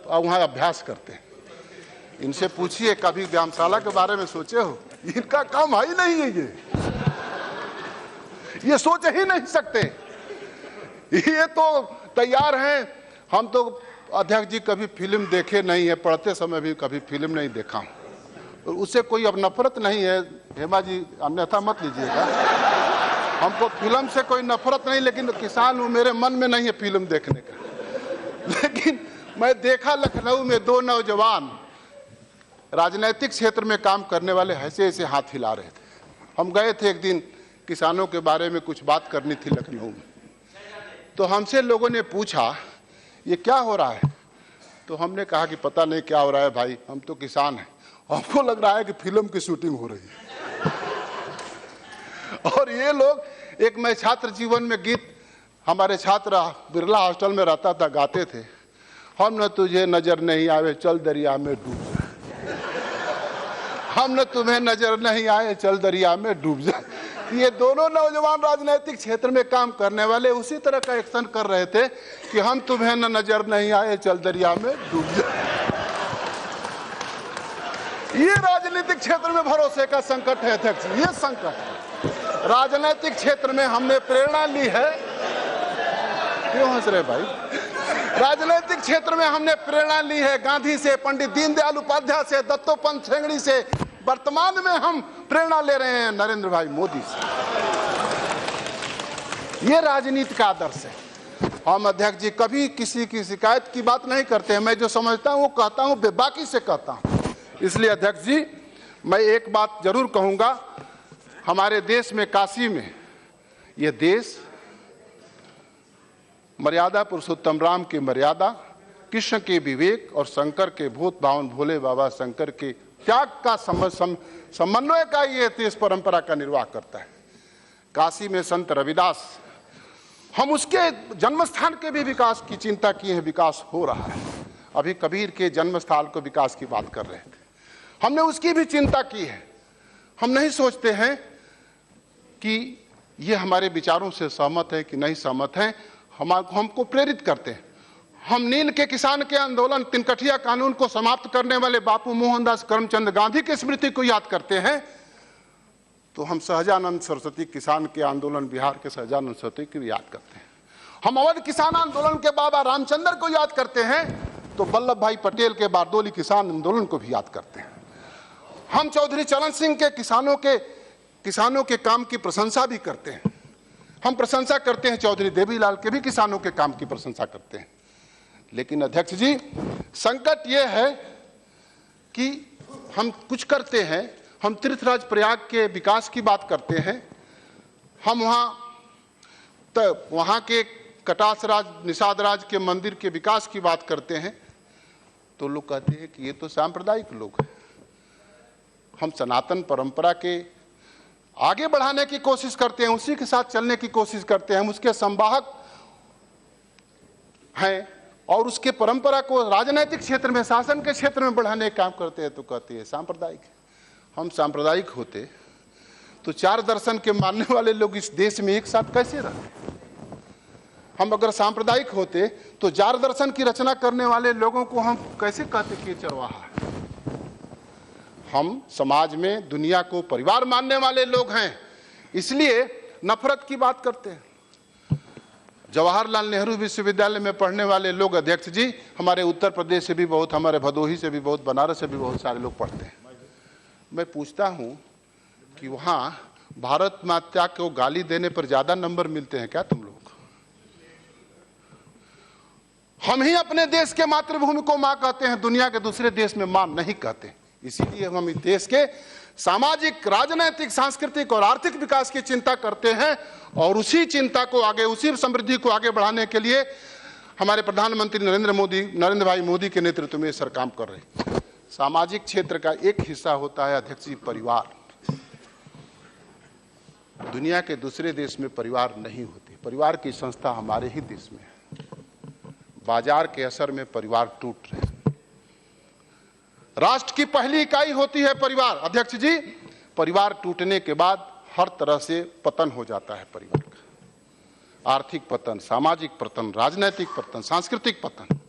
वहां अभ्यास करते हैं। इनसे पूछिए कभी व्यायामशाला के बारे में सोचे हो? इनका काम है ही नहीं है, ये सोच ही नहीं सकते। ये तो तैयार हैं। हम तो अध्यक्ष जी कभी फिल्म देखे नहीं है, पढ़ते समय भी कभी फिल्म नहीं देखा हूं। उससे कोई अब नफरत नहीं है, हेमा जी अन्यथा मत लीजिएगा। हमको फिल्म से कोई नफरत नहीं, लेकिन किसान हूं, मेरे मन में नहीं है फिल्म देखने का। लेकिन मैं देखा लखनऊ में 2 नौजवान राजनीतिक क्षेत्र में काम करने वाले ऐसे ऐसे हाथ हिला रहे थे। हम गए थे एक दिन किसानों के बारे में कुछ बात करनी थी लखनऊ में। तो हमसे लोगों ने पूछा ये क्या हो रहा है, तो हमने कहा कि पता नहीं क्या हो रहा है भाई, हम तो किसान हैं, हमको लग रहा है कि फिल्म की शूटिंग हो रही है। और ये लोग, एक मैं छात्र जीवन में गीत, हमारे छात्र बिरला हॉस्टल में रहता था, गाते थे, हम न तुझे नजर नहीं आवे चल दरिया में डूब जा, हम न तुम्हें नजर नहीं आए चल दरिया में डूब जा। ये दोनों नौजवान राजनीतिक क्षेत्र में काम करने वाले उसी तरह का एक्शन कर रहे थे कि हम तुम्हें न नजर नहीं आए चल दरिया में डूब जा। ये राजनीतिक क्षेत्र में भरोसे का संकट है अध्यक्ष, ये संकट है। राजनीतिक क्षेत्र में हमने प्रेरणा ली है, क्यों हंस रहे भाई? राजनीतिक क्षेत्र में हमने प्रेरणा ली है गांधी से, पंडित दीनदयाल उपाध्याय से, दत्तोपंत ठेंगड़ी से। वर्तमान में हम प्रेरणा ले रहे हैं नरेंद्र भाई मोदी से। ये राजनीति का आदर्श है। हम अध्यक्ष जी कभी किसी की शिकायत की बात नहीं करते हैं, मैं जो समझता हूं वो कहता हूं, बेबाकी से कहता हूं। इसलिए अध्यक्ष जी मैं एक बात जरूर कहूंगा, हमारे देश में, काशी में, ये देश मर्यादा पुरुषोत्तम राम की मर्यादा, कृष्ण के विवेक और शंकर के भूत भावन भोले बाबा शंकर के त्याग का समन्वय का ये देश परंपरा का निर्वाह करता है। काशी में संत रविदास, हम उसके जन्म स्थान के भी विकास की चिंता किए हैं, विकास हो रहा है। अभी कबीर के जन्म स्थल को विकास की बात कर रहे थे, हमने उसकी भी चिंता की है। हम नहीं सोचते हैं कि ये हमारे विचारों से सहमत है कि नहीं सहमत है, हमको प्रेरित करते हैं। हम नील के किसान के आंदोलन, तिनकठिया कानून को समाप्त करने वाले बापू मोहनदास करमचंद गांधी की स्मृति को याद करते हैं, तो हम सहजानंद सरस्वती किसान के आंदोलन, बिहार के सहजानंद सरस्वती को याद करते हैं। हम अवध किसान आंदोलन के बाबा रामचंद्र को याद करते हैं, तो वल्लभ भाई पटेल के बारडोली किसान आंदोलन को भी याद करते हैं। हम चौधरी चरण सिंह के किसानों के काम की प्रशंसा भी करते हैं। हम प्रशंसा करते हैं चौधरी देवीलाल के भी किसानों के काम की प्रशंसा करते हैं। लेकिन अध्यक्ष जी संकट यह है कि हम कुछ करते हैं, हम तीर्थराज प्रयाग के विकास की बात करते हैं, हम वहाँ के कटासराज निषादराज के मंदिर के विकास की बात करते हैं, तो लोग कहते हैं कि ये तो सांप्रदायिक लोग हैं। हम सनातन परंपरा के आगे बढ़ाने की कोशिश करते हैं, उसी के साथ चलने की कोशिश करते हैं, हम उसके संवाहक हैं और उसके परंपरा को राजनीतिक क्षेत्र में, शासन के क्षेत्र में बढ़ाने का काम करते हैं, तो कहते हैं सांप्रदायिक। हम सांप्रदायिक होते तो चार दर्शन के मानने वाले लोग इस देश में एक साथ कैसे रहते? हम अगर सांप्रदायिक होते तो चार दर्शन की रचना करने वाले लोगों को हम कैसे कहते कि चरवाहा? हम समाज में दुनिया को परिवार मानने वाले लोग हैं, इसलिए नफरत की बात करते हैं। जवाहरलाल नेहरू विश्वविद्यालय में पढ़ने वाले लोग अध्यक्ष जी हमारे उत्तर प्रदेश से भी बहुत, हमारे भदोही से भी बहुत, बनारस से भी बहुत सारे लोग पढ़ते हैं। मैं पूछता हूं कि वहां भारत माता को गाली देने पर ज्यादा नंबर मिलते हैं क्या तुम लोग? हम ही अपने देश के मातृभूमि को मां कहते हैं, दुनिया के दूसरे देश में मां नहीं कहते। इसीलिए हम इस देश के सामाजिक, राजनीतिक, सांस्कृतिक और आर्थिक विकास की चिंता करते हैं और उसी चिंता को आगे, उसी समृद्धि को आगे बढ़ाने के लिए हमारे प्रधानमंत्री नरेंद्र भाई मोदी के नेतृत्व में सरकार काम कर रही है। सामाजिक क्षेत्र का एक हिस्सा होता है अध्यक्ष जी परिवार। दुनिया के दूसरे देश में परिवार नहीं होती, परिवार की संस्था हमारे ही देश में है। बाजार के असर में परिवार टूट रहे हैं। राष्ट्र की पहली इकाई होती है परिवार अध्यक्ष जी, परिवार टूटने के बाद हर तरह से पतन हो जाता है परिवार का, आर्थिक पतन, सामाजिक पतन, राजनीतिक पतन, सांस्कृतिक पतन।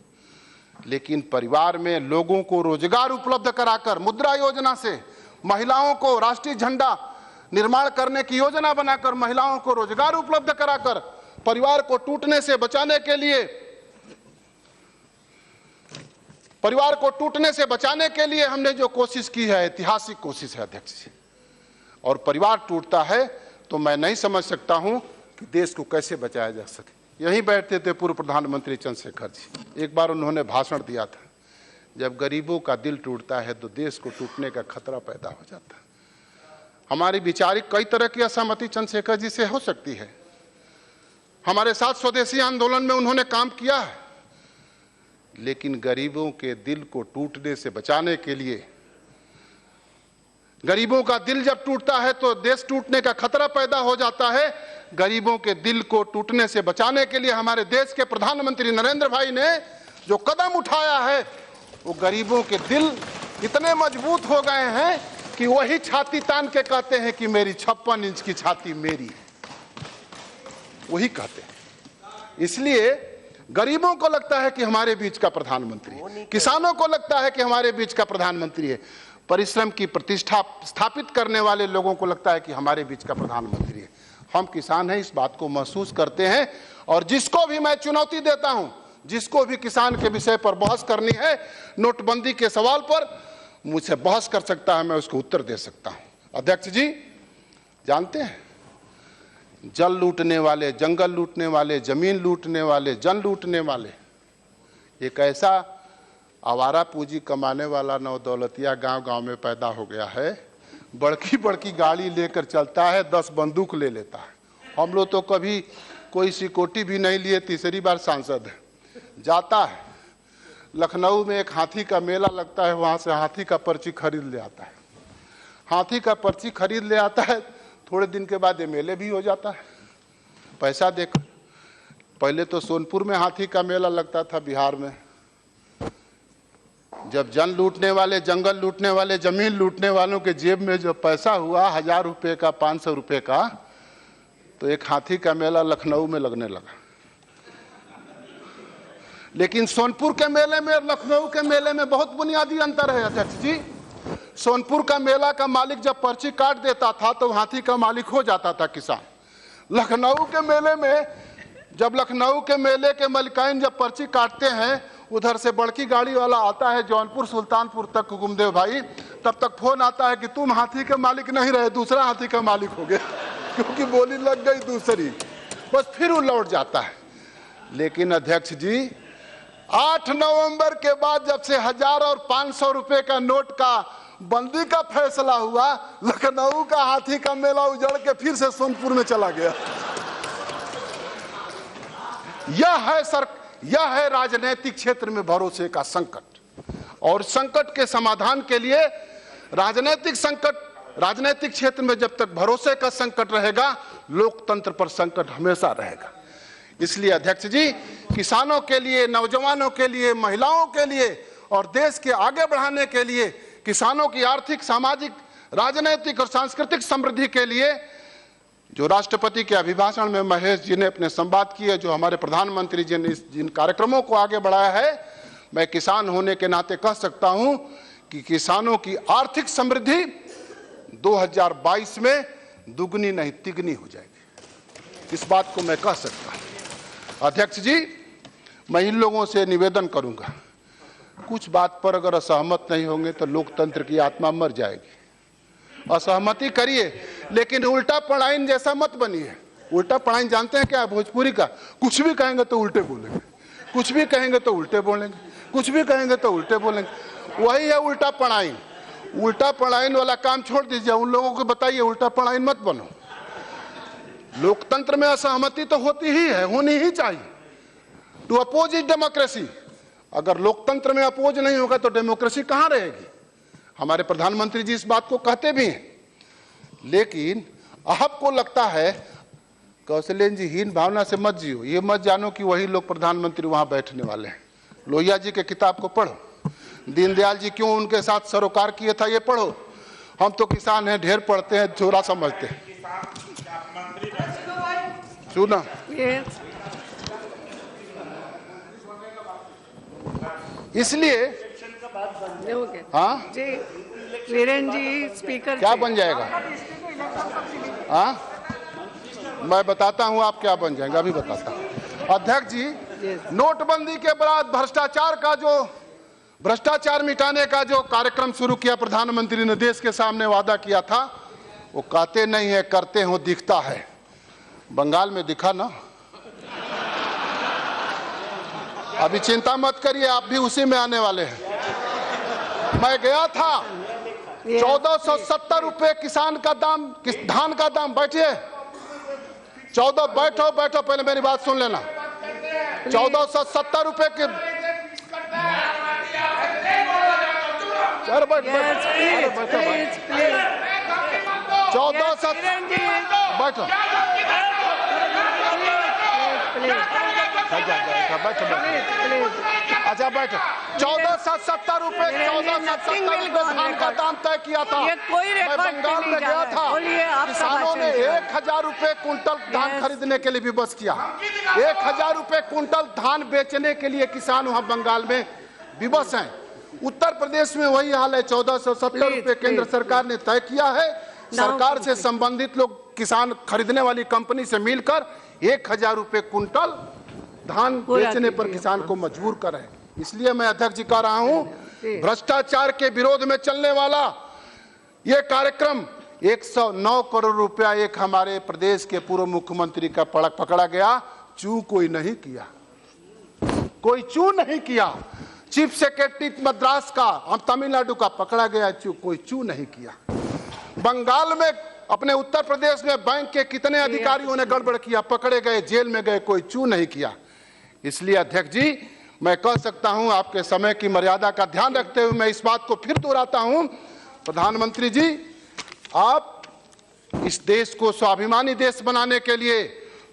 लेकिन परिवार में लोगों को रोजगार उपलब्ध कराकर, मुद्रा योजना से महिलाओं को राष्ट्रीय झंडा निर्माण करने की योजना बनाकर महिलाओं को रोजगार उपलब्ध कराकर परिवार को टूटने से बचाने के लिए, परिवार को टूटने से बचाने के लिए हमने जो कोशिश की है, ऐतिहासिक कोशिश है अध्यक्ष जी। और परिवार टूटता है तो मैं नहीं समझ सकता हूं कि देश को कैसे बचाया जा सके। यहीं बैठते थे पूर्व प्रधानमंत्री चंद्रशेखर जी, एक बार उन्होंने भाषण दिया था, जब गरीबों का दिल टूटता है तो देश को टूटने का खतरा पैदा हो जाता है। हमारी वैचारिक कई तरह की असहमति चंद्रशेखर जी से हो सकती है। हमारे साथ स्वदेशी आंदोलन में उन्होंने काम किया है, लेकिन गरीबों के दिल को टूटने से बचाने के लिए, गरीबों का दिल जब टूटता है तो देश टूटने का खतरा पैदा हो जाता है। गरीबों के दिल को टूटने से बचाने के लिए हमारे देश के प्रधानमंत्री नरेंद्र भाई ने जो कदम उठाया है, वो गरीबों के दिल इतने मजबूत हो गए हैं कि वही छाती तान के कहते हैं कि मेरी 56 इंच की छाती मेरी है, वही कहते हैं। इसलिए गरीबों को लगता है कि हमारे बीच का प्रधानमंत्री है, किसानों को लगता है कि हमारे बीच का प्रधानमंत्री है, परिश्रम की प्रतिष्ठा स्थापित करने वाले लोगों को लगता है कि हमारे बीच का प्रधानमंत्री है। हम किसान हैं, इस बात को महसूस करते हैं, और जिसको भी मैं चुनौती देता हूं, जिसको भी किसान के विषय पर बहस करनी है, नोटबंदी के सवाल पर मुझसे बहस कर सकता है, मैं उसको उत्तर दे सकता हूं। अध्यक्ष जी जानते हैं, जल लूटने वाले, जंगल लूटने वाले, जमीन लूटने वाले, जन लूटने वाले, एक ऐसा आवारा पूंजी कमाने वाला नवदौलतिया गांव गांव में पैदा हो गया है। बड़की बड़की गाड़ी लेकर चलता है, 10 बंदूक ले लेता है। हम लोग तो कभी कोई सिक्योरिटी भी नहीं लिए, तीसरी बार सांसद है। जाता है लखनऊ में, एक हाथी का मेला लगता है, वहाँ से हाथी का पर्ची खरीद ले आता है। हाथी का पर्ची खरीद ले आता है, थोड़े दिन के बाद एमएलए भी हो जाता है पैसा देकर। पहले तो सोनपुर में हाथी का मेला लगता था बिहार में। जब जन लूटने वाले, जंगल लूटने वाले, जमीन लूटने वालों के जेब में जो पैसा हुआ 1000 रुपये का, 500 रुपये का, तो एक हाथी का मेला लखनऊ में लगने लगा। लेकिन सोनपुर के मेले में और लखनऊ के मेले में बहुत बुनियादी अंतर है अध्यक्ष जी। सोनपुर का मेला का मालिक जब पर्ची काट देता था तो हाथी का मालिक हो जाता था किसान। लखनऊ के मेले में, जब लखनऊ के मेले के मलिकाइन जब पर्ची काटते हैं, उधर से बड़की गाड़ी वाला आता है जौनपुर सुल्तानपुर तक, गुमदेव भाई, तब तक फोन आता है कि तुम हाथी के मालिक नहीं रहे, दूसरा हाथी का मालिक हो गया, क्योंकि बोली लग गई दूसरी, बस फिर वो लौट जाता है। लेकिन अध्यक्ष जी 8 नवंबर के बाद जब से 1000 और 500 रुपए का नोट का बंदी का फैसला हुआ, लखनऊ का हाथी का मेला उजड़ के फिर से सोनपुर में चला गया। यह है राजनीतिक क्षेत्र में भरोसे का संकट। और संकट के समाधान के लिए राजनीतिक क्षेत्र में जब तक भरोसे का संकट रहेगा, लोकतंत्र पर संकट हमेशा रहेगा। इसलिए अध्यक्ष जी, किसानों के लिए, नौजवानों के लिए, महिलाओं के लिए और देश के आगे बढ़ाने के लिए, किसानों की आर्थिक, सामाजिक, राजनीतिक और सांस्कृतिक समृद्धि के लिए जो राष्ट्रपति के अभिभाषण में महेश जी ने अपने संवाद किए, जो हमारे प्रधानमंत्री जी ने जिन कार्यक्रमों को आगे बढ़ाया है, मैं किसान होने के नाते कह सकता हूं कि किसानों की आर्थिक समृद्धि 2022 में दुगनी नहीं तिगनी हो जाएगी। इस बात को मैं कह सकता हूं। अध्यक्ष जी, मैं इन लोगों से निवेदन करूंगा, कुछ बात पर अगर असहमत नहीं होंगे तो लोकतंत्र की आत्मा मर जाएगी। असहमति करिए, लेकिन उल्टा पढ़ाइन जैसा मत बनिए। उल्टा पढ़ाइन जानते हैं क्या है भोजपुरी का? कुछ भी कहेंगे तो उल्टे बोलेंगे, कुछ भी कहेंगे तो उल्टे बोलेंगे, कुछ भी कहेंगे तो उल्टे बोलेंगे। वही है उल्टा पढ़ाइन। उल्टा पढ़ाइन वाला काम छोड़ दीजिए, उन लोगों को बताइए उल्टा पढ़ाइन मत बनो। लोकतंत्र में असहमति तो होती ही है, होनी ही चाहिए। To oppose is democracy. अगर लोकतंत्र में अपोज नहीं होगा तो डेमोक्रेसी कहां रहेगी? हमारे प्रधानमंत्री जी इस बात को कहते भी हैं। लेकिन आपको लगता है, कौशलेन जी, हीन भावना से मत जियो, ये मत जानो कि वही लोग प्रधानमंत्री वहां बैठने वाले हैं। लोहिया जी के किताब को पढ़ो, दीनदयाल जी क्यों उनके साथ सरोकार किए था ये पढ़ो। हम तो किसान हैं, ढेर पढ़ते हैं, थोड़ा समझते हैं। सुना इसलिए हाँ जी, वीरेन जी स्पीकर क्या बन जाएगा? हाँ, मैं बताता हूँ आप क्या बन जाएगा, अभी बताता हूँ। अध्यक्ष जी, नोटबंदी के बाद भ्रष्टाचार मिटाने का जो कार्यक्रम शुरू किया प्रधानमंत्री ने, देश के सामने वादा किया था, वो कहते नहीं है, करते हो दिखता है। बंगाल में दिखा ना। अभी चिंता मत करिए, आप भी उसी में आने वाले हैं। मैं गया था 1470 रुपए किसान का दाम, धान का दाम। बैठिए, 14 बैठो बैठो, पहले मेरी बात सुन लेना। 1470 रुपए के, बैठो 1400, बैठो अच्छा बैठो। 1470 रुपए, 1470 रुपए धान का दाम तय किया था। मैं बंगाल में गया था, किसानों ने 1000 रुपए कुंटल धान खरीदने के लिए विवश किया। 1000 रुपए कुंटल धान बेचने के लिए किसान वहां बंगाल में विवश हैं। उत्तर प्रदेश में वही हाल है। 1470 रुपए केंद्र सरकार ने तय किया है। सरकार से संबंधित लोग किसान खरीदने वाली कंपनी से मिलकर 1000 रुपए कुंटल धान बेचने पर किसान को मजबूर कर रहे हैं। इसलिए मैं अध्यक्ष जी कह रहा हूं, भ्रष्टाचार के विरोध में चलने वाला यह कार्यक्रम 109 करोड़ रुपया एक हमारे प्रदेश के पूर्व मुख्यमंत्री का पकड़ा गया। चू कोई नहीं किया, कोई चू नहीं किया। चीफ सेक्रेटरी मद्रास का, हम तमिलनाडु का पकड़ा गया, कोई चू नहीं किया। बंगाल में, अपने उत्तर प्रदेश में बैंक के कितने अधिकारियों ने गड़बड़ किया, पकड़े गए, जेल में गए, कोई चू नहीं किया। इसलिए अध्यक्ष जी, मैं कह सकता हूं, आपके समय की मर्यादा का ध्यान रखते हुए मैं इस बात को फिर दोहराता हूं, प्रधानमंत्री जी, आप इस देश को स्वाभिमानी देश बनाने के लिए,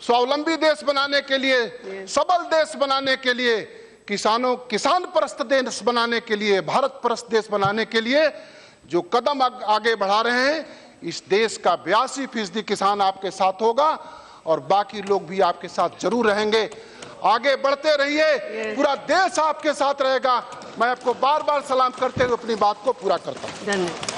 स्वावलंबी देश बनाने के लिए, सबल देश बनाने के लिए, किसान परस्त देश बनाने के लिए, भारत परस्त देश बनाने के लिए जो कदम आगे बढ़ा रहे हैं, इस देश का 82% किसान आपके साथ होगा और बाकी लोग भी आपके साथ जरूर रहेंगे। आगे बढ़ते रहिए, पूरा देश आपके साथ रहेगा। मैं आपको बार बार सलाम करते हुए अपनी बात को पूरा करता हूं। धन्यवाद।